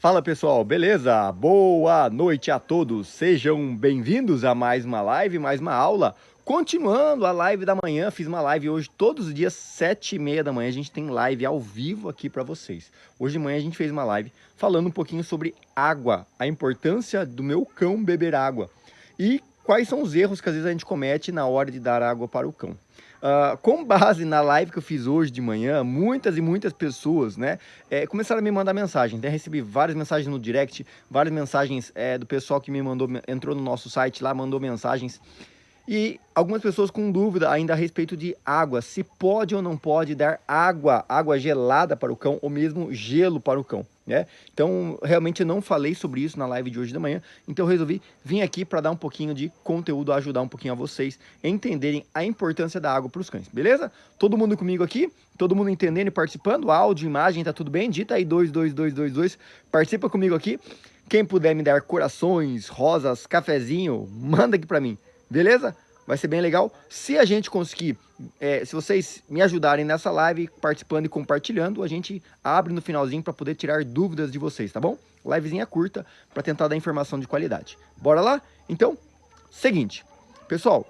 Fala pessoal, beleza? Boa noite a todos, sejam bem-vindos a mais uma live, mais uma aula. Continuando a live da manhã, fiz uma live hoje, todos os dias, 7h30 da manhã, a gente tem live ao vivo aqui para vocês. Hoje de manhã a gente fez uma live falando um pouquinho sobre água, a importância do meu cão beber água e quais são os erros que às vezes a gente comete na hora de dar água para o cão. Com base na live que eu fiz hoje de manhã, muitas e muitas pessoas, né, começaram a me mandar mensagem. Até recebi várias mensagens no direct, várias mensagens do pessoal que me mandou, entrou no nosso site lá, mandou mensagens. E algumas pessoas com dúvida ainda a respeito de água, se pode ou não pode dar água gelada para o cão ou mesmo gelo para o cão, né? Então, realmente eu não falei sobre isso na live de hoje da manhã, então eu resolvi vir aqui para dar um pouquinho de conteúdo, ajudar um pouquinho a vocês a entenderem a importância da água para os cães, beleza? Todo mundo comigo aqui? Todo mundo entendendo e participando? Áudio, imagem, tá tudo bem? Dita aí 22222, participa comigo aqui. Quem puder me dar corações, rosas, cafezinho, manda aqui para mim. Beleza? Vai ser bem legal. Se a gente conseguir, se vocês me ajudarem nessa live, participando e compartilhando, a gente abre no finalzinho para poder tirar dúvidas de vocês, tá bom? Livezinha curta para tentar dar informação de qualidade. Bora lá? Então, seguinte. Pessoal,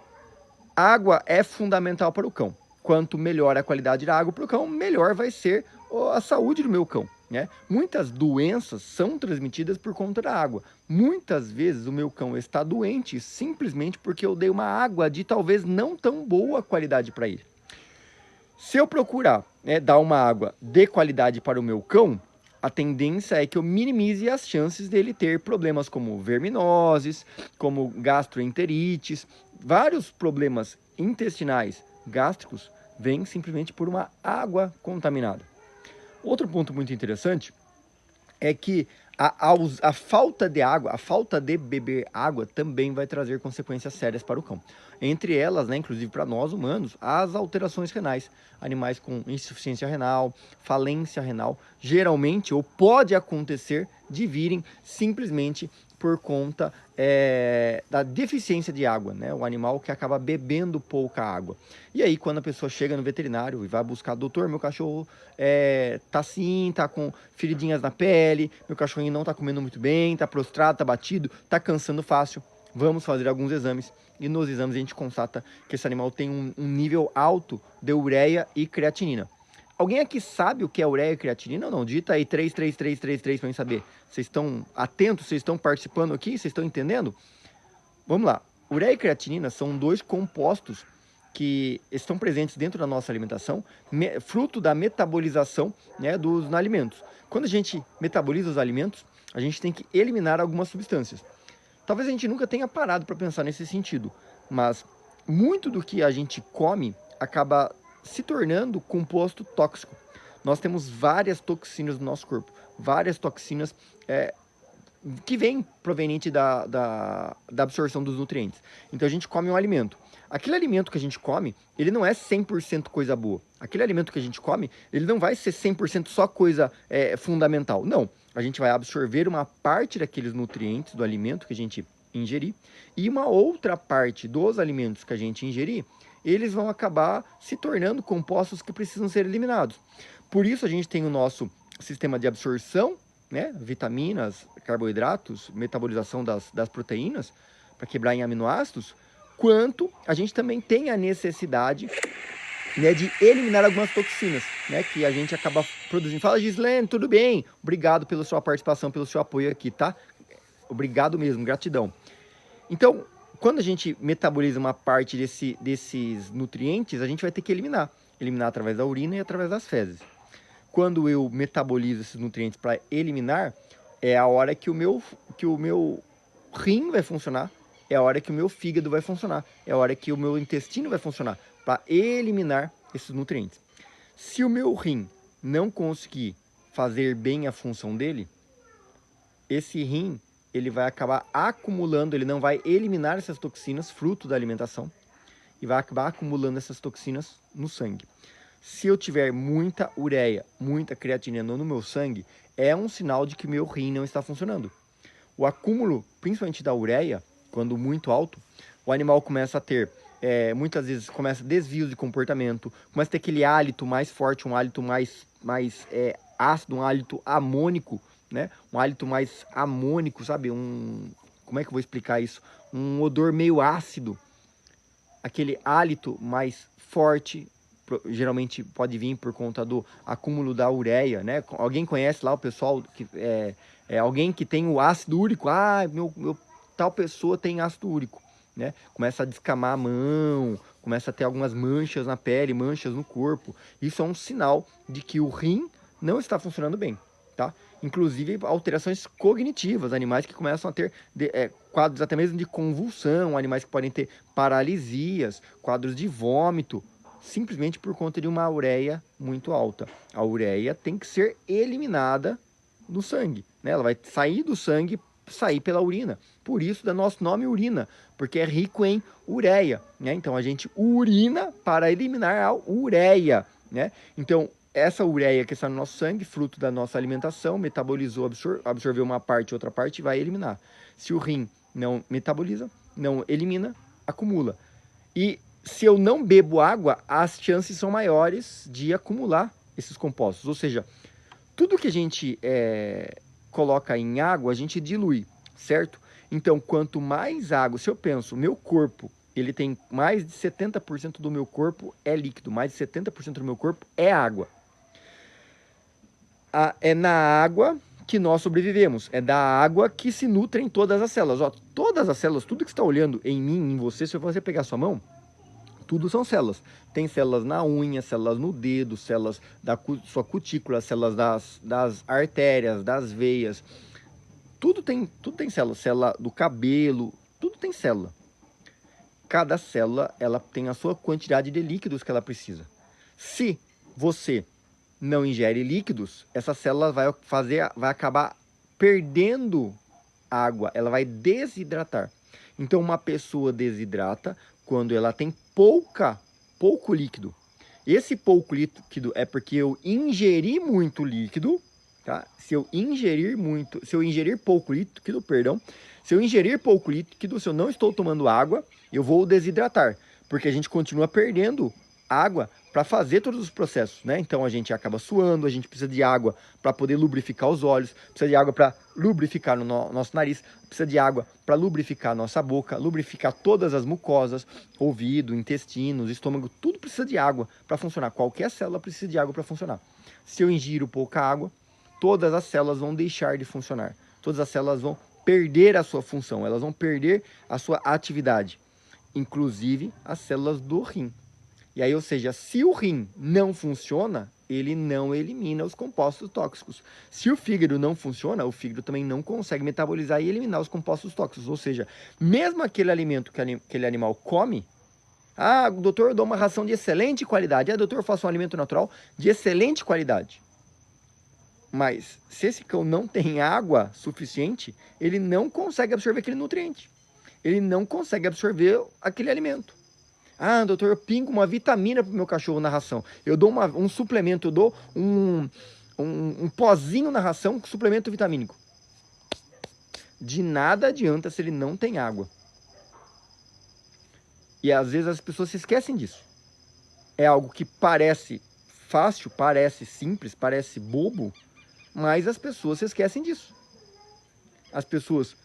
água é fundamental para o cão. Quanto melhor a qualidade da água para o cão, melhor vai ser a saúde do meu cão, né? Muitas doenças são transmitidas por conta da água. Muitas vezes o meu cão está doente simplesmente porque eu dei uma água de talvez não tão boa qualidade para ele. Se eu procurar dar uma água de qualidade para o meu cão, a tendência é que eu minimize as chances dele ter problemas como verminoses, como gastroenterites, vários problemas intestinais, gástricos, vêm simplesmente por uma água contaminada. Outro ponto muito interessante é que a falta de água, a falta de beber água também vai trazer consequências sérias para o cão. Entre elas, né, inclusive para nós humanos, as alterações renais. Animais com insuficiência renal, falência renal, geralmente, ou pode acontecer, de virem simplesmente por conta da deficiência de água, né? O animal que acaba bebendo pouca água. E aí, quando a pessoa chega no veterinário e vai buscar, doutor, meu cachorro tá assim, tá com feridinhas na pele, meu cachorrinho não tá comendo muito bem, tá prostrado, tá batido, tá cansando fácil. Vamos fazer alguns exames e nos exames a gente constata que esse animal tem um nível alto de ureia e creatinina. Alguém aqui sabe o que é ureia e creatinina ou não? Digita aí 33333 para mim saber. Vocês estão atentos? Vocês estão participando aqui? Vocês estão entendendo? Vamos lá. Ureia e creatinina são dois compostos que estão presentes dentro da nossa alimentação, fruto da metabolização, né, dos alimentos. Quando a gente metaboliza os alimentos, a gente tem que eliminar algumas substâncias. Talvez a gente nunca tenha parado para pensar nesse sentido, mas muito do que a gente come acaba se tornando composto tóxico. Nós temos várias toxinas no nosso corpo, várias toxinas que vêm proveniente da absorção dos nutrientes. Então a gente come um alimento. Aquele alimento que a gente come, ele não é 100% coisa boa. Aquele alimento que a gente come, ele não vai ser 100% só coisa fundamental. Não. A gente vai absorver uma parte daqueles nutrientes do alimento que a gente ingerir e uma outra parte dos alimentos que a gente ingerir, eles vão acabar se tornando compostos que precisam ser eliminados. Por isso a gente tem o nosso sistema de absorção, né, vitaminas, carboidratos, metabolização das proteínas, para quebrar em aminoácidos, quanto a gente também tem a necessidade, né, de eliminar algumas toxinas, né, que a gente acaba produzindo. Fala, Gislene, tudo bem? Obrigado pela sua participação, pelo seu apoio aqui, tá? Obrigado mesmo, gratidão. Então, quando a gente metaboliza uma parte desses nutrientes, a gente vai ter que eliminar. Eliminar através da urina e através das fezes. Quando eu metabolizo esses nutrientes para eliminar, é a hora que o meu rim vai funcionar, é a hora que o meu fígado vai funcionar, é a hora que o meu intestino vai funcionar, para eliminar esses nutrientes. Se o meu rim não conseguir fazer bem a função dele, esse rim ele vai acabar acumulando, ele não vai eliminar essas toxinas, fruto da alimentação, e vai acabar acumulando essas toxinas no sangue. Se eu tiver muita ureia, muita creatinina no meu sangue, é um sinal de que meu rim não está funcionando. O acúmulo, principalmente da ureia, quando muito alto, o animal começa a ter, muitas vezes, começa desvios de comportamento, começa a ter aquele hálito mais forte, um hálito mais ácido, um hálito amônico, né? Um hálito mais amônico, sabe? Como é que eu vou explicar isso? Um odor meio ácido, aquele hálito mais forte, geralmente pode vir por conta do acúmulo da ureia, né? Alguém conhece lá o pessoal que alguém que tem o ácido úrico? Ah, meu tal pessoa tem ácido úrico, né? Começa a descamar a mão, começa a ter algumas manchas na pele, manchas no corpo. Isso é um sinal de que o rim não está funcionando bem, tá? Inclusive alterações cognitivas, animais que começam a ter quadros até mesmo de convulsão, animais que podem ter paralisias, quadros de vômito, simplesmente por conta de uma ureia muito alta. A ureia tem que ser eliminada do sangue, né? Ela vai sair do sangue, sair pela urina. Por isso dá nosso nome urina, porque é rico em ureia, né? Então a gente urina para eliminar a ureia, né? Então essa ureia que está no nosso sangue, fruto da nossa alimentação, metabolizou, absorveu uma parte, outra parte e vai eliminar. Se o rim não metaboliza, não elimina, acumula. E se eu não bebo água, as chances são maiores de acumular esses compostos. Ou seja, tudo que a gente coloca em água, a gente dilui, certo? Então, quanto mais água, se eu penso, meu corpo, ele tem mais de 70% do meu corpo é líquido, mais de 70% do meu corpo é água. É na água que nós sobrevivemos, é da água que se nutrem todas as células. Ó, todas as células, tudo que está olhando em mim, em você, se você pegar sua mão, tudo são células. Tem células na unha, células no dedo, células da sua cutícula, células das artérias, das veias. Tudo tem célula. Célula do cabelo, tudo tem célula. Cada célula, ela tem a sua quantidade de líquidos que ela precisa. Se você não ingere líquidos, essa célula vai acabar perdendo água, ela vai desidratar. Então, uma pessoa desidrata quando ela tem pouco líquido. Esse pouco líquido é porque eu ingeri muito líquido, tá? Se eu ingerir pouco líquido, se eu ingerir pouco líquido, se eu não estou tomando água, eu vou desidratar, porque a gente continua perdendo água para fazer todos os processos, né? Então a gente acaba suando, a gente precisa de água para poder lubrificar os olhos, precisa de água para lubrificar o nosso nariz, precisa de água para lubrificar a nossa boca, lubrificar todas as mucosas, ouvido, intestinos, estômago, tudo precisa de água para funcionar. Qualquer célula precisa de água para funcionar. Se eu ingiro pouca água, todas as células vão deixar de funcionar. Todas as células vão perder a sua função, elas vão perder a sua atividade, inclusive as células do rim. E aí, ou seja, se o rim não funciona, ele não elimina os compostos tóxicos. Se o fígado não funciona, o fígado também não consegue metabolizar e eliminar os compostos tóxicos. Ou seja, mesmo aquele alimento que aquele animal come, doutor, eu dou uma ração de excelente qualidade. Doutor, eu faço um alimento natural de excelente qualidade. Mas se esse cão não tem água suficiente, ele não consegue absorver aquele nutriente. Ele não consegue absorver aquele alimento. Doutor, eu pingo uma vitamina pro meu cachorro na ração. Eu dou um suplemento, eu dou um pozinho na ração com suplemento vitamínico. De nada adianta se ele não tem água. E às vezes as pessoas se esquecem disso. É algo que parece fácil, parece simples, parece bobo, mas as pessoas se esquecem disso. As pessoas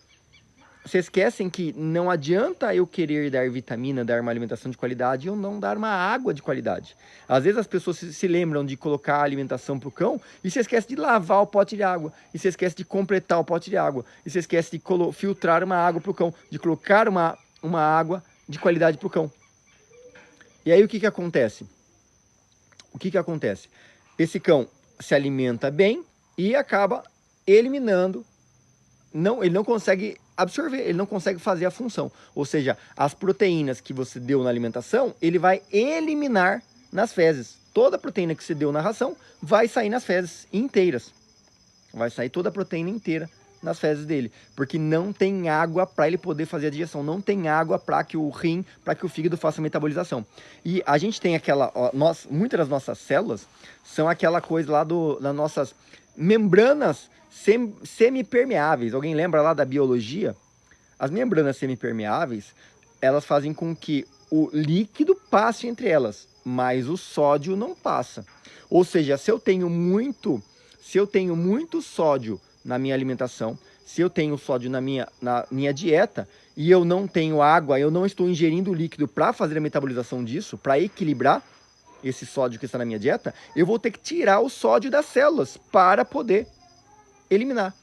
se esquecem que não adianta eu querer dar vitamina, dar uma alimentação de qualidade e eu não dar uma água de qualidade. Às vezes as pessoas se lembram de colocar a alimentação para o cão e se esquecem de lavar o pote de água, e se esquecem de completar o pote de água, e se esquecem de filtrar uma água para o cão, de colocar uma água de qualidade para o cão. E aí o que acontece? Esse cão se alimenta bem e acaba eliminando, ele não consegue absorver, ele não consegue fazer a função. Ou seja, as proteínas que você deu na alimentação, ele vai eliminar nas fezes. Toda a proteína que você deu na ração vai sair nas fezes inteiras. Vai sair toda a proteína inteira nas fezes dele, porque não tem água para ele poder fazer a digestão, não tem água para que o rim, para que o fígado faça a metabolização. E a gente tem muitas das nossas células são aquela coisa lá das nossas membranas semipermeáveis. Alguém lembra lá da biologia? As membranas semipermeáveis, elas fazem com que o líquido passe entre elas, mas o sódio não passa. Ou seja, se eu tenho muito sódio na minha alimentação, se eu tenho sódio na minha dieta e eu não tenho água, eu não estou ingerindo líquido para fazer a metabolização disso, para equilibrar esse sódio que está na minha dieta, eu vou ter que tirar o sódio das células para poder eliminar.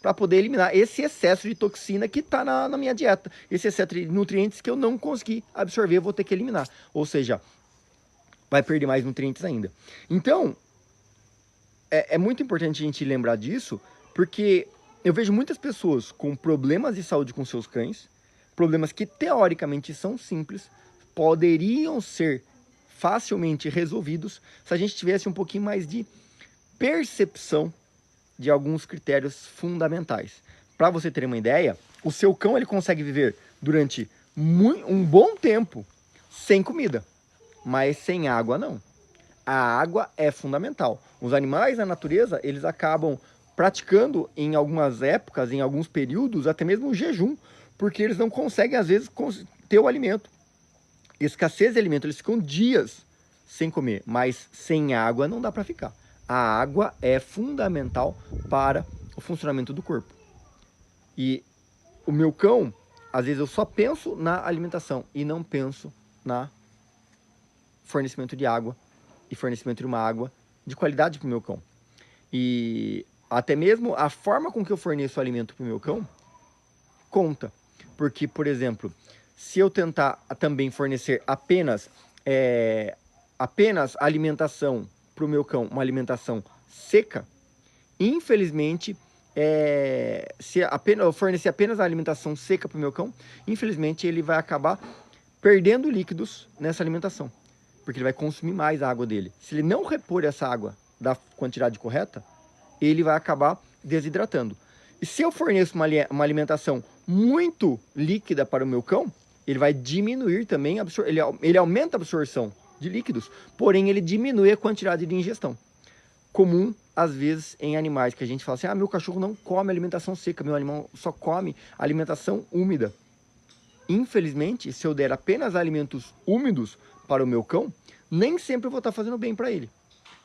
Para poder eliminar esse excesso de toxina que está na minha dieta. Esse excesso de nutrientes que eu não consegui absorver, eu vou ter que eliminar. Ou seja, vai perder mais nutrientes ainda. Então, é muito importante a gente lembrar disso, porque eu vejo muitas pessoas com problemas de saúde com seus cães, problemas que teoricamente são simples, poderiam ser facilmente resolvidos se a gente tivesse um pouquinho mais de percepção de alguns critérios fundamentais. Para você ter uma ideia, o seu cão ele consegue viver durante um bom tempo sem comida, mas sem água não. A água é fundamental. Os animais na natureza, eles acabam praticando em algumas épocas, em alguns períodos, até mesmo o jejum, porque eles não conseguem, às vezes, ter o alimento. Escassez de alimento, eles ficam dias sem comer, mas sem água não dá para ficar. A água é fundamental para o funcionamento do corpo. E o meu cão, às vezes eu só penso na alimentação e não penso na fornecimento de água e fornecimento de uma água de qualidade para o meu cão. E até mesmo a forma com que eu forneço o alimento para o meu cão conta. Porque, por exemplo, se eu tentar também fornecer apenas alimentação para o meu cão, uma alimentação seca, infelizmente, se eu fornecer apenas a alimentação seca para o meu cão, infelizmente ele vai acabar perdendo líquidos nessa alimentação, porque ele vai consumir mais a água dele. Se ele não repor essa água da quantidade correta, ele vai acabar desidratando. E se eu forneço uma alimentação muito líquida para o meu cão, ele vai diminuir também, ele aumenta a absorção de líquidos, porém ele diminui a quantidade de ingestão. Comum, às vezes, em animais que a gente fala assim, meu cachorro não come alimentação seca, meu animal só come alimentação úmida. Infelizmente, se eu der apenas alimentos úmidos para o meu cão, nem sempre eu vou estar fazendo bem para ele.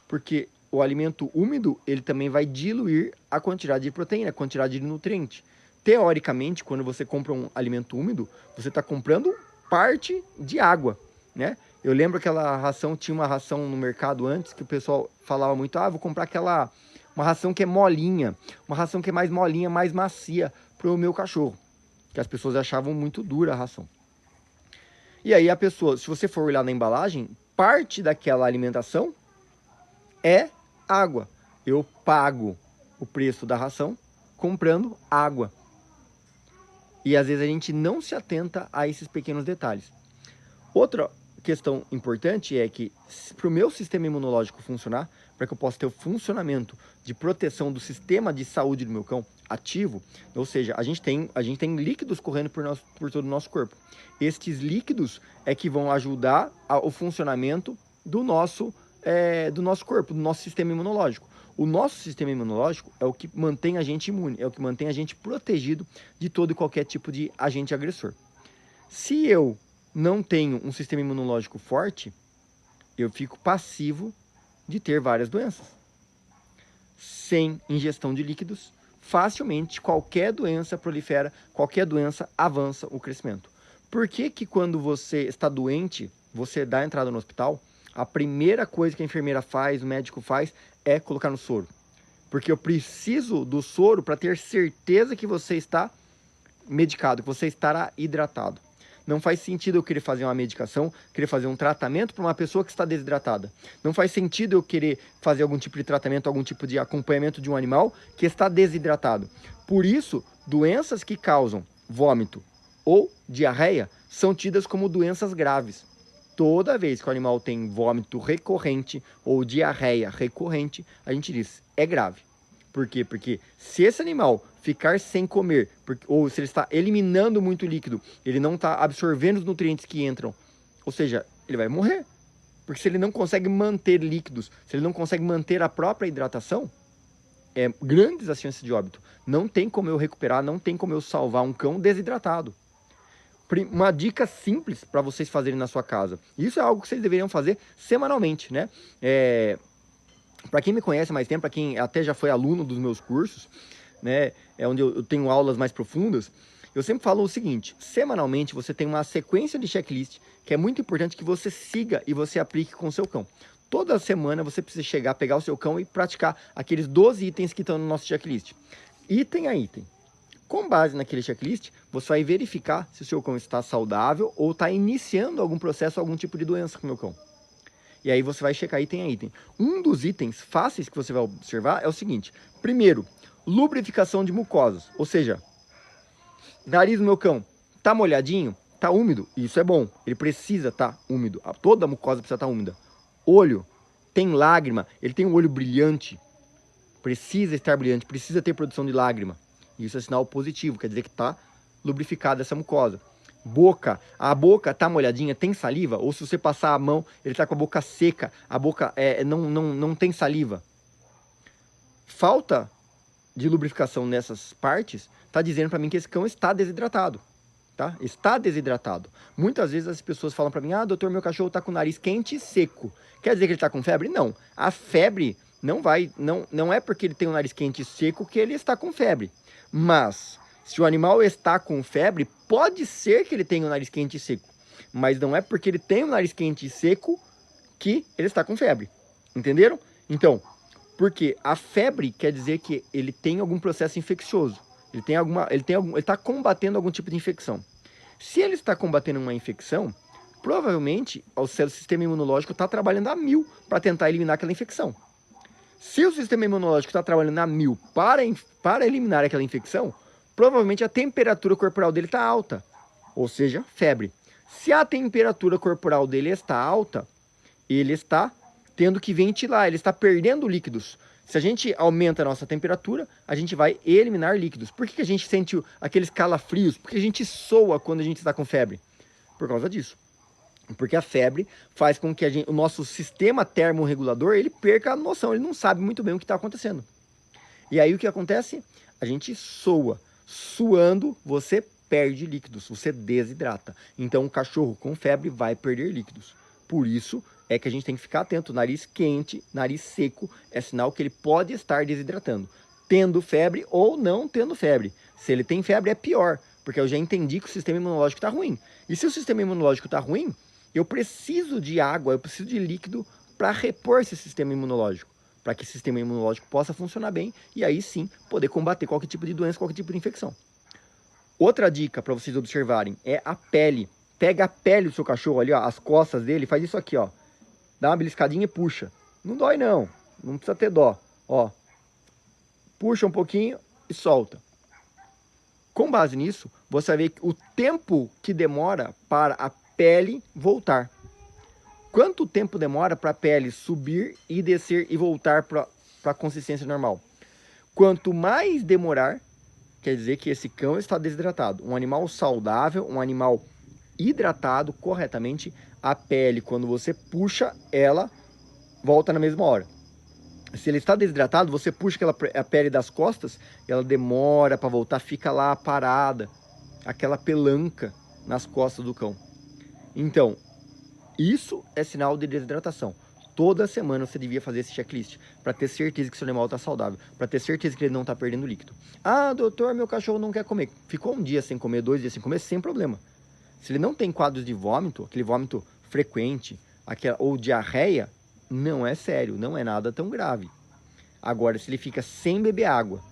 Porque o alimento úmido, ele também vai diluir a quantidade de proteína, a quantidade de nutriente. Teoricamente, quando você compra um alimento úmido, você está comprando parte de água, né? Eu lembro que tinha uma ração no mercado antes, que o pessoal falava muito, vou comprar uma ração que é molinha, uma ração que é mais molinha, mais macia para o meu cachorro. Que as pessoas achavam muito dura a ração. E aí a pessoa, se você for olhar na embalagem, parte daquela alimentação é água. Eu pago o preço da ração comprando água. E às vezes a gente não se atenta a esses pequenos detalhes. Outra questão importante é que para o meu sistema imunológico funcionar, para que eu possa ter o funcionamento de proteção do sistema de saúde do meu cão ativo, ou seja, a gente tem líquidos correndo por todo o nosso corpo. Estes líquidos é que vão ajudar o funcionamento do nosso corpo, do nosso sistema imunológico. O nosso sistema imunológico é o que mantém a gente imune, é o que mantém a gente protegido de todo e qualquer tipo de agente agressor. Se eu não tenho um sistema imunológico forte, eu fico passivo de ter várias doenças. Sem ingestão de líquidos, facilmente qualquer doença prolifera, qualquer doença avança o crescimento. Por que que quando você está doente, você dá entrada no hospital, a primeira coisa que a enfermeira faz, o médico faz, é colocar no soro? Porque eu preciso do soro para ter certeza que você está medicado, que você estará hidratado. Não faz sentido eu querer fazer uma medicação, querer fazer um tratamento para uma pessoa que está desidratada. Não faz sentido eu querer fazer algum tipo de tratamento, algum tipo de acompanhamento de um animal que está desidratado. Por isso, doenças que causam vômito ou diarreia são tidas como doenças graves. Toda vez que o animal tem vômito recorrente ou diarreia recorrente, a gente diz, é grave. Por quê? Porque se esse animal ficar sem comer, ou se ele está eliminando muito líquido, ele não está absorvendo os nutrientes que entram, ou seja, ele vai morrer. Porque se ele não consegue manter líquidos, se ele não consegue manter a própria hidratação, grandes as chances de óbito. Não tem como eu recuperar, não tem como eu salvar um cão desidratado. Uma dica simples para vocês fazerem na sua casa. Isso é algo que vocês deveriam fazer semanalmente, né? Para quem me conhece há mais tempo, para quem até já foi aluno dos meus cursos, né, é onde eu tenho aulas mais profundas, eu sempre falo o seguinte: semanalmente você tem uma sequência de checklist que é muito importante que você siga e você aplique com o seu cão. Toda semana você precisa chegar, pegar o seu cão e praticar aqueles 12 itens que estão no nosso checklist, item a item. Com base naquele checklist, você vai verificar se o seu cão está saudável ou está iniciando algum processo, algum tipo de doença com o meu cão. E aí você vai checar item a item. Um dos itens fáceis que você vai observar é o seguinte: primeiro, lubrificação de mucosas, ou seja, nariz do meu cão tá molhadinho, tá úmido, isso é bom, ele precisa estar úmido, toda a mucosa precisa estar úmida. Olho, tem lágrima, ele tem um olho brilhante, precisa estar brilhante, precisa ter produção de lágrima. Isso é sinal positivo, quer dizer que está lubrificada essa mucosa. Boca, a boca tá molhadinha, tem saliva, ou se você passar a mão, ele tá com a boca seca, a boca não tem saliva. Falta de lubrificação nessas partes tá dizendo para mim que esse cão está desidratado, tá? Está desidratado. Muitas vezes as pessoas falam para mim: ah, doutor, meu cachorro tá com o nariz quente e seco. Quer dizer que ele tá com febre? Não. A febre não é porque ele tem o nariz quente e seco que ele está com febre. Mas se o animal está com febre, pode ser que ele tenha o nariz quente e seco, mas não é porque ele tem o nariz quente e seco que ele está com febre. Entenderam? Então, porque a febre quer dizer que ele tem algum processo infeccioso. Ele está combatendo algum tipo de infecção. Se ele está combatendo uma infecção, provavelmente o seu sistema imunológico está trabalhando a 1000 para tentar eliminar aquela infecção. Se o sistema imunológico está trabalhando a 1000 para eliminar aquela infecção, provavelmente a temperatura corporal dele está alta, ou seja, febre. Se a temperatura corporal dele está alta, ele está tendo que ventilar, ele está perdendo líquidos. Se a gente aumenta a nossa temperatura, a gente vai eliminar líquidos. Por que a gente sente aqueles calafrios? Por que a gente soa quando a gente está com febre? Por causa disso. Porque a febre faz com que o nosso sistema termorregulador ele perca a noção, ele não sabe muito bem o que está acontecendo. E aí o que acontece? A gente soa. Suando, você perde líquidos, você desidrata. Então o cachorro com febre vai perder líquidos. Por isso é que a gente tem que ficar atento. Nariz quente, nariz seco, é sinal que ele pode estar desidratando. Tendo febre ou não tendo febre. Se ele tem febre é pior, porque eu já entendi que o sistema imunológico está ruim. E se o sistema imunológico está ruim, eu preciso de água, eu preciso de líquido para repor esse sistema imunológico, para que esse sistema imunológico possa funcionar bem e aí sim poder combater qualquer tipo de doença, qualquer tipo de infecção. Outra dica para vocês observarem é a pele. Pega a pele do seu cachorro ali, ó, as costas dele, faz isso aqui, ó. Dá uma beliscadinha e puxa. Não dói não, não precisa ter dó. Ó, puxa um pouquinho e solta. Com base nisso, você vai ver o tempo que demora para a pele voltar. Quanto tempo demora para a pele subir e descer e voltar para a consistência normal? Quanto mais demorar, quer dizer que esse cão está desidratado. Um animal saudável, um animal hidratado corretamente, a pele, quando você puxa, ela volta na mesma hora. Se ele está desidratado, você puxa a pele das costas, ela demora para voltar, fica lá parada, aquela pelanca nas costas do cão. Então, isso é sinal de desidratação. Toda semana você devia fazer esse checklist para ter certeza que seu animal está saudável, para ter certeza que ele não está perdendo líquido. Ah, doutor, meu cachorro não quer comer. Ficou um dia sem comer, 2 dias sem comer, sem problema. Se ele não tem quadros de vômito, aquele vômito frequente, ou diarreia, não é sério, não é nada tão grave. Agora, se ele fica sem beber água,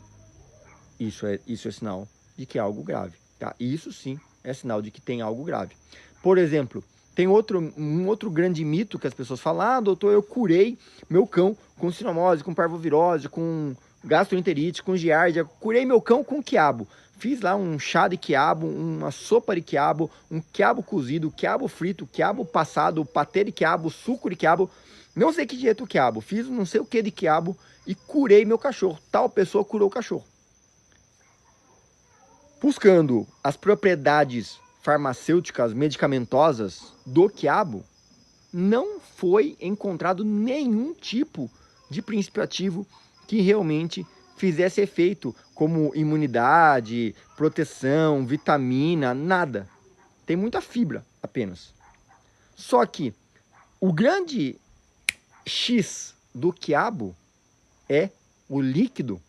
isso é sinal de que é algo grave. Tá? Isso sim é sinal de que tem algo grave. Por exemplo, tem um outro grande mito que as pessoas falam: ah, doutor, eu curei meu cão com cinomose, com parvovirose, com gastroenterite, com giardia, curei meu cão com quiabo. Fiz lá um chá de quiabo, uma sopa de quiabo, um quiabo cozido, quiabo frito, quiabo passado, patê de quiabo, suco de quiabo, não sei que dieta o quiabo, fiz não sei o que de quiabo e curei meu cachorro. Tal pessoa curou o cachorro. Buscando as propriedades farmacêuticas, medicamentosas do quiabo, não foi encontrado nenhum tipo de princípio ativo que realmente fizesse efeito, como imunidade, proteção, vitamina, nada. Tem muita fibra apenas. Só que o grande X do quiabo é o líquido.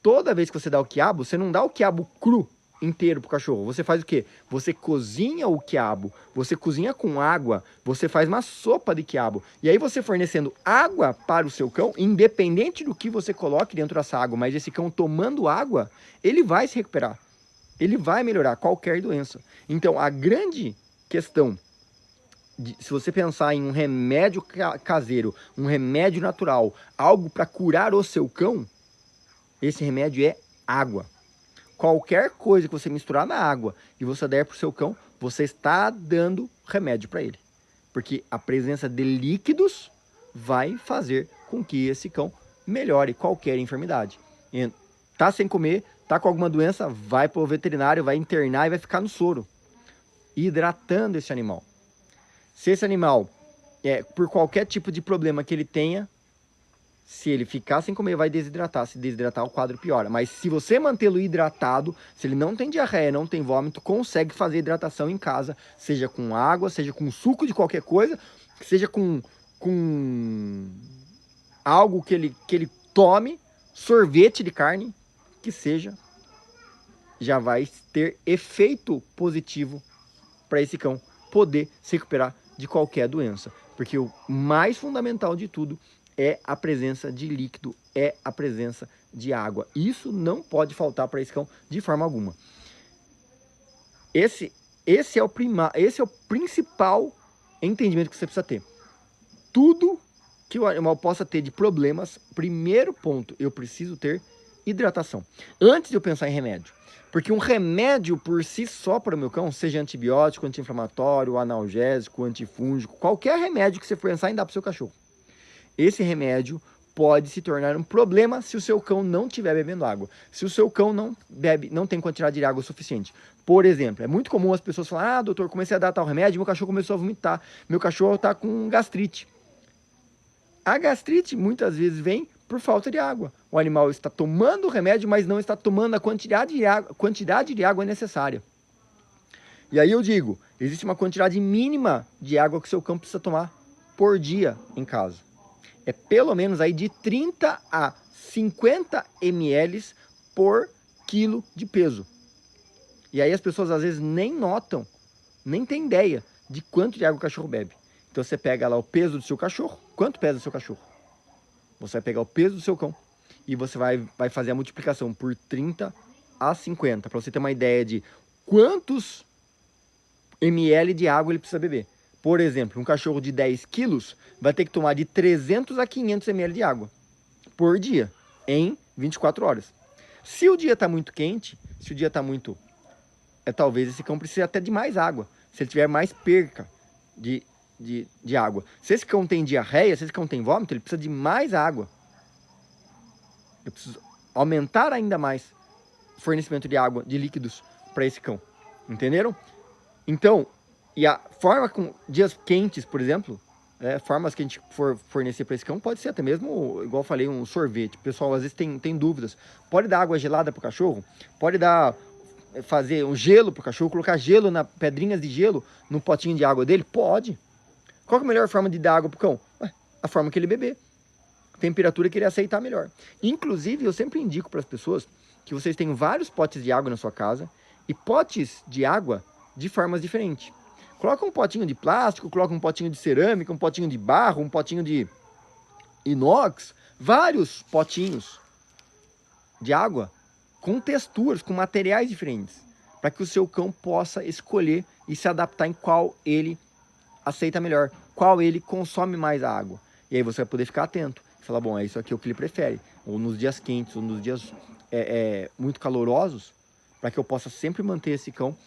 toda vez que você dá o quiabo, você não dá o quiabo cru inteiro pro cachorro. Você faz o quê? Você cozinha o quiabo, você cozinha com água, você faz uma sopa de quiabo. E aí você fornecendo água para o seu cão, independente do que você coloque dentro dessa água, mas esse cão tomando água, ele vai se recuperar. Ele vai melhorar qualquer doença. Então, a grande questão, se você pensar em um remédio caseiro, um remédio natural, algo para curar o seu cão, esse remédio é água. Qualquer coisa que você misturar na água e você der para o seu cão, você está dando remédio para ele. Porque a presença de líquidos vai fazer com que esse cão melhore qualquer enfermidade. Tá sem comer, tá com alguma doença, vai para o veterinário, vai internar e vai ficar no soro, hidratando esse animal. Se esse animal, por qualquer tipo de problema que ele tenha, se ele ficar sem comer, vai desidratar. Se desidratar, o quadro piora. Mas se você mantê-lo hidratado, se ele não tem diarreia, não tem vômito, consegue fazer hidratação em casa, seja com água, seja com suco de qualquer coisa, seja com algo que ele tome, sorvete de carne, que seja, já vai ter efeito positivo para esse cão poder se recuperar de qualquer doença. Porque o mais fundamental de tudo é a presença de líquido, é a presença de água. Isso não pode faltar para esse cão de forma alguma. Esse é o principal entendimento que você precisa ter. Tudo que o animal possa ter de problemas, primeiro ponto, eu preciso ter hidratação. Antes de eu pensar em remédio. Porque um remédio por si só para o meu cão, seja antibiótico, anti-inflamatório, analgésico, antifúngico, qualquer remédio que você for pensar em dar para o seu cachorro, esse remédio pode se tornar um problema se o seu cão não estiver bebendo água. Se o seu cão não tem quantidade de água suficiente. Por exemplo, é muito comum as pessoas falarem: doutor, comecei a dar tal remédio, meu cachorro começou a vomitar, meu cachorro está com gastrite. A gastrite muitas vezes vem por falta de água. O animal está tomando o remédio, mas não está tomando a quantidade de água necessária. E aí eu digo, existe uma quantidade mínima de água que o seu cão precisa tomar por dia em casa. É pelo menos aí de 30 a 50 ml por quilo de peso. E aí as pessoas às vezes nem notam, nem têm ideia de quanto de água o cachorro bebe. Então você pega lá o peso do seu cachorro. Quanto pesa o seu cachorro? Você vai pegar o peso do seu cão e você vai fazer a multiplicação por 30 a 50, para você ter uma ideia de quantos ml de água ele precisa beber. Por exemplo, um cachorro de 10 quilos vai ter que tomar de 300 a 500 ml de água por dia, em 24 horas. Se o dia está muito quente, se o dia está muito... talvez esse cão precise até de mais água, se ele tiver mais perca de água. Se esse cão tem diarreia, se esse cão tem vômito, ele precisa de mais água. Eu preciso aumentar ainda mais o fornecimento de água, de líquidos para esse cão. Entenderam? Então, e a forma com dias quentes, por exemplo, formas que a gente for fornecer para esse cão, pode ser até mesmo, igual eu falei, um sorvete. O pessoal às vezes tem dúvidas. Pode dar água gelada para o cachorro? Pode fazer um gelo para o cachorro, colocar gelo pedrinhas de gelo no potinho de água dele? Pode. Qual é a melhor forma de dar água para o cão? A forma que ele beber. Temperatura que ele aceitar melhor. Inclusive, eu sempre indico para as pessoas que vocês tenham vários potes de água na sua casa e potes de água de formas diferentes. Coloca um potinho de plástico, coloca um potinho de cerâmica, um potinho de barro, um potinho de inox, vários potinhos de água com texturas, com materiais diferentes, para que o seu cão possa escolher e se adaptar em qual ele aceita melhor, qual ele consome mais a água. E aí você vai poder ficar atento e falar: bom, é isso aqui o que ele prefere, ou nos dias quentes, ou nos dias muito calorosos, para que eu possa sempre manter esse cão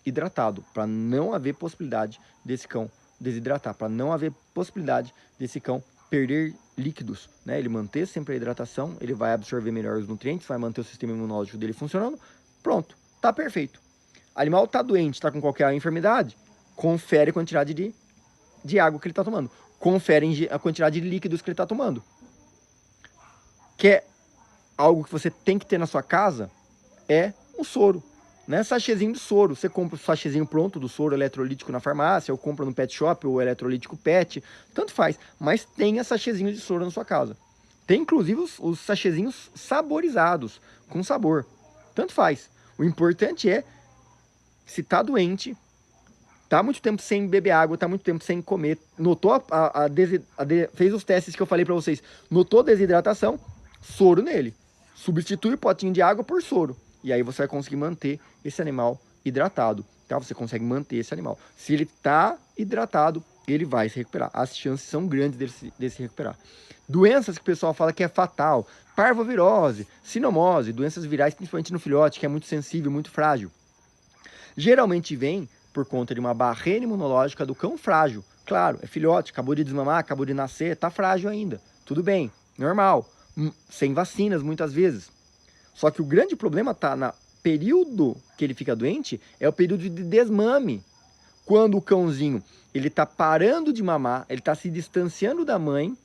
hidratado, para não haver possibilidade desse cão desidratar, para não haver possibilidade desse cão perder líquidos, né? Ele manter sempre a hidratação, ele vai absorver melhor os nutrientes, vai manter o sistema imunológico dele funcionando. Pronto, tá perfeito. Animal tá doente, tá com qualquer enfermidade, confere a quantidade de água que ele tá tomando, confere a quantidade de líquidos que ele tá tomando. Quer algo que você tem que ter na sua casa? É um soro. Né? Sachêzinho de soro, você compra o sachêzinho pronto do soro eletrolítico na farmácia, ou compra no pet shop, ou eletrolítico pet, tanto faz, mas tenha sachêzinho de soro na sua casa. Tem inclusive os sachêzinhos saborizados, com sabor. Tanto faz. O importante é, se tá doente, tá muito tempo sem beber água, tá muito tempo sem comer, notou fez os testes que eu falei pra vocês, notou desidratação, soro nele. Substitui o potinho de água por soro. E aí você vai conseguir manter esse animal hidratado, tá? Você consegue manter esse animal. Se ele tá hidratado, ele vai se recuperar. As chances são grandes dele se recuperar. Doenças que o pessoal fala que é fatal, parvovirose, sinomose, doenças virais, principalmente no filhote, que é muito sensível, muito frágil. Geralmente vem por conta de uma barreira imunológica do cão frágil. Claro, é filhote, acabou de desmamar, acabou de nascer, tá frágil ainda. Tudo bem, normal. Sem vacinas, muitas vezes. Só que o grande problema tá no período que ele fica doente, é o período de desmame. Quando o cãozinho, ele tá parando de mamar, ele tá se distanciando da mãe,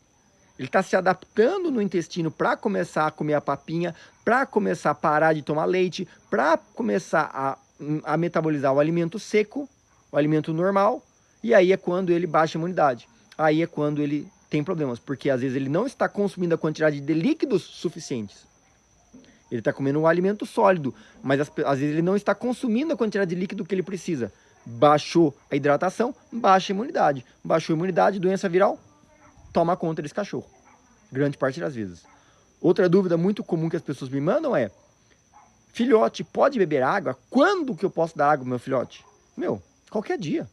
ele tá se adaptando no intestino para começar a comer a papinha, para começar a parar de tomar leite, para começar a metabolizar o alimento seco, o alimento normal, e aí é quando ele baixa a imunidade. Aí é quando ele tem problemas, porque às vezes ele não está consumindo a quantidade de líquidos suficientes. Ele está comendo um alimento sólido, mas às vezes ele não está consumindo a quantidade de líquido que ele precisa. Baixou a hidratação, baixa a imunidade. Baixou a imunidade, doença viral, toma conta desse cachorro. Grande parte das vezes. Outra dúvida muito comum que as pessoas me mandam é: filhote pode beber água? Quando que eu posso dar água pro meu filhote? Meu, qualquer dia.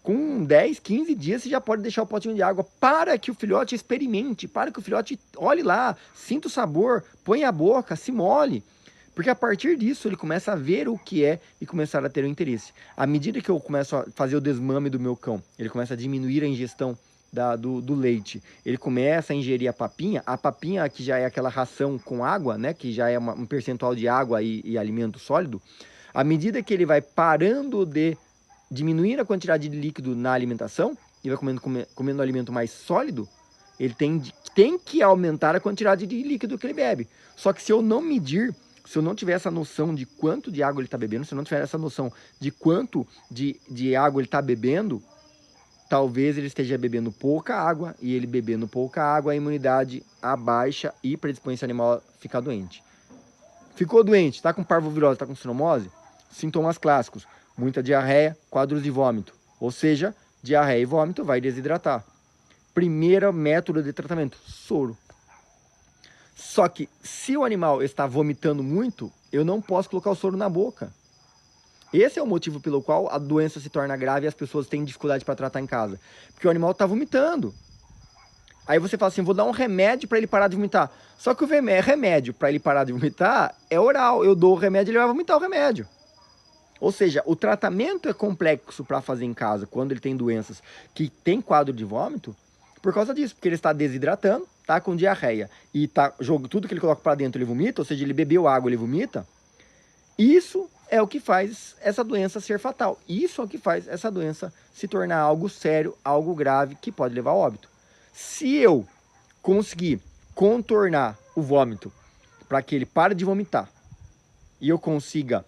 Com 10, 15 dias você já pode deixar o potinho de água para que o filhote experimente, para que o filhote olhe lá, sinta o sabor, põe a boca, se molhe. Porque a partir disso ele começa a ver o que é e começar a ter o interesse. À medida que eu começo a fazer o desmame do meu cão, ele começa a diminuir a ingestão do leite, ele começa a ingerir a papinha que já é aquela ração com água, né, que já é um percentual de água e alimento sólido, à medida que ele vai parando de diminuir a quantidade de líquido na alimentação e vai comendo um alimento mais sólido, ele tem que aumentar a quantidade de líquido que ele bebe. Só que se eu não medir, se eu não tiver essa noção de quanto de água ele está bebendo, se eu não tiver essa noção de quanto de água ele está bebendo, talvez ele esteja bebendo pouca água, e ele bebendo pouca água, a imunidade abaixa e predispõe esse animal a ficar doente. Ficou doente, está com parvovirose, está com sinomose? Sintomas clássicos: muita diarreia, quadros de vômito. Ou seja, diarreia e vômito vai desidratar. Primeiro método de tratamento: soro. Só que se o animal está vomitando muito, eu não posso colocar o soro na boca. Esse é o motivo pelo qual a doença se torna grave e as pessoas têm dificuldade para tratar em casa. Porque o animal está vomitando. Aí você fala assim: vou dar um remédio para ele parar de vomitar. Só que o remédio para ele parar de vomitar é oral. Eu dou o remédio e ele vai vomitar o remédio. Ou seja, o tratamento é complexo para fazer em casa quando ele tem doenças que tem quadro de vômito, por causa disso, porque ele está desidratando, tá com diarreia e tá jogando tudo que ele coloca para dentro, ele vomita, ou seja, ele bebeu água, ele vomita. Isso é o que faz essa doença ser fatal. Isso é o que faz essa doença se tornar algo sério, algo grave, que pode levar a óbito. Se eu conseguir contornar o vômito para que ele pare de vomitar e eu consiga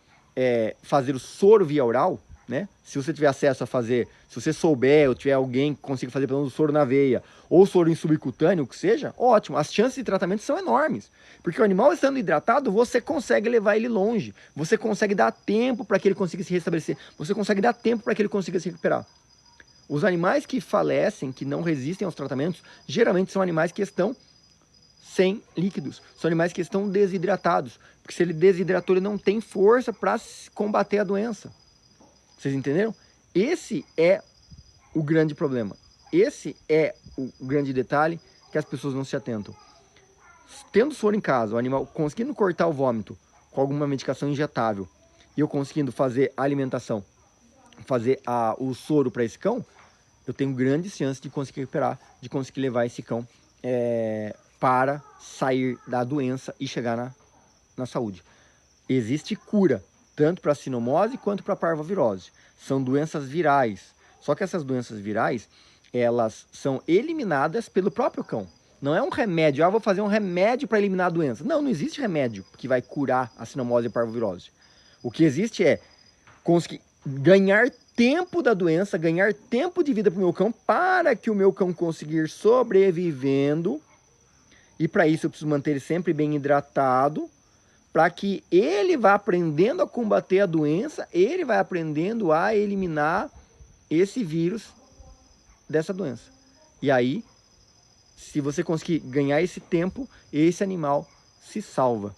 fazer o soro via oral, né? Se você tiver acesso a fazer, se você souber ou tiver alguém que consiga fazer pelo menos o soro na veia ou soro em subcutâneo, o que seja, ótimo. As chances de tratamento são enormes, porque o animal estando hidratado, você consegue levar ele longe, você consegue dar tempo para que ele consiga se restabelecer, você consegue dar tempo para que ele consiga se recuperar. Os animais que falecem, que não resistem aos tratamentos, geralmente são animais que estão sem líquidos, são animais que estão desidratados, porque se ele desidratou, ele não tem força para combater a doença. Vocês entenderam? Esse é o grande problema. Esse é o grande detalhe que as pessoas não se atentam. Tendo soro em casa, o animal conseguindo cortar o vômito com alguma medicação injetável e eu conseguindo fazer a alimentação, fazer o soro para esse cão, eu tenho grandes chances de conseguir recuperar, de conseguir levar esse cão para sair da doença e chegar na saúde. Existe cura, tanto para a sinomose quanto para a parvovirose. São doenças virais. Só que essas doenças virais, elas são eliminadas pelo próprio cão. Não é um remédio, vou fazer um remédio para eliminar a doença. Não, não existe remédio que vai curar a sinomose e a parvovirose. O que existe é conseguir ganhar tempo da doença, ganhar tempo de vida para o meu cão, para que o meu cão conseguir sobrevivendo E para isso eu preciso manter ele sempre bem hidratado, para que ele vá aprendendo a combater a doença, ele vai aprendendo a eliminar esse vírus dessa doença. E aí, se você conseguir ganhar esse tempo, esse animal se salva.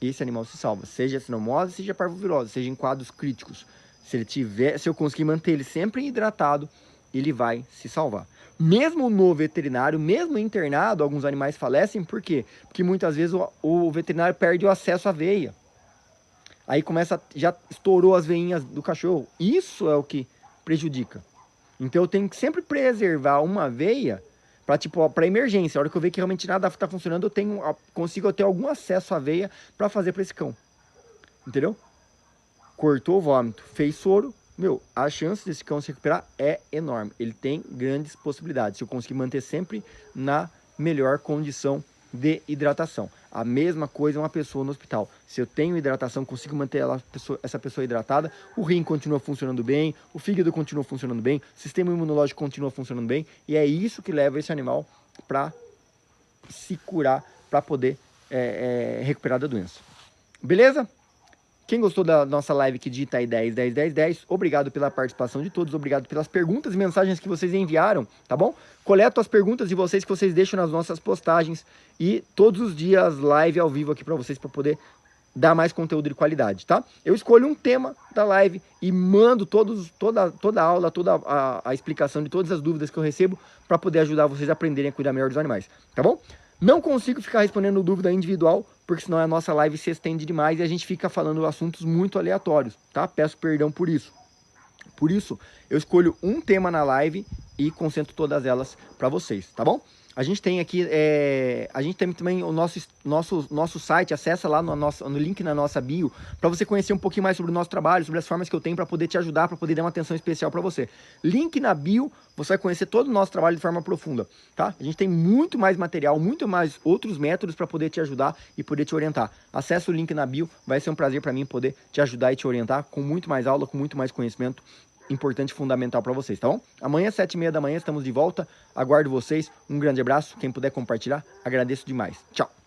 Esse animal se salva, seja sinomose, seja parvovirose, seja em quadros críticos. Se eu conseguir manter ele sempre hidratado, ele vai se salvar. Mesmo no veterinário, mesmo internado, alguns animais falecem. Por quê? Porque muitas vezes o veterinário perde o acesso à veia. Aí já estourou as veinhas do cachorro. Isso é o que prejudica. Então eu tenho que sempre preservar uma veia para emergência. A hora que eu ver que realmente nada está funcionando, consigo ter algum acesso à veia para fazer para esse cão. Entendeu? Cortou o vômito, fez soro, a chance desse cão se recuperar é enorme. Ele tem grandes possibilidades, se eu conseguir manter sempre na melhor condição de hidratação. A mesma coisa uma pessoa no hospital. Se eu tenho hidratação, consigo manter essa pessoa hidratada, o rim continua funcionando bem, o fígado continua funcionando bem, o sistema imunológico continua funcionando bem, e é isso que leva esse animal para se curar, para poder recuperar da doença. Beleza? Quem gostou da nossa live que digita aí 10, 10, 10, 10, obrigado pela participação de todos, obrigado pelas perguntas e mensagens que vocês enviaram, tá bom? Coleto as perguntas de vocês que vocês deixam nas nossas postagens e todos os dias live ao vivo aqui para vocês, para poder dar mais conteúdo de qualidade, tá? Eu escolho um tema da live e mando toda a aula, toda a explicação de todas as dúvidas que eu recebo para poder ajudar vocês a aprenderem a cuidar melhor dos animais, tá bom? Não consigo ficar respondendo dúvida individual, porque senão a nossa live se estende demais e a gente fica falando assuntos muito aleatórios, tá? Peço perdão por isso. Por isso, eu escolho um tema na live e concentro todas elas para vocês, tá bom? A gente tem aqui, a gente tem também o nosso site, acessa lá no link na nossa bio, para você conhecer um pouquinho mais sobre o nosso trabalho, sobre as formas que eu tenho para poder te ajudar, para poder dar uma atenção especial para você. Link na bio, você vai conhecer todo o nosso trabalho de forma profunda, tá? A gente tem muito mais material, muito mais outros métodos para poder te ajudar e poder te orientar. Acesse o link na bio, vai ser um prazer para mim poder te ajudar e te orientar com muito mais aula, com muito mais conhecimento importante e fundamental para vocês, tá bom? Amanhã, 7h30 da manhã, estamos de volta. Aguardo vocês. Um grande abraço. Quem puder compartilhar, agradeço demais. Tchau.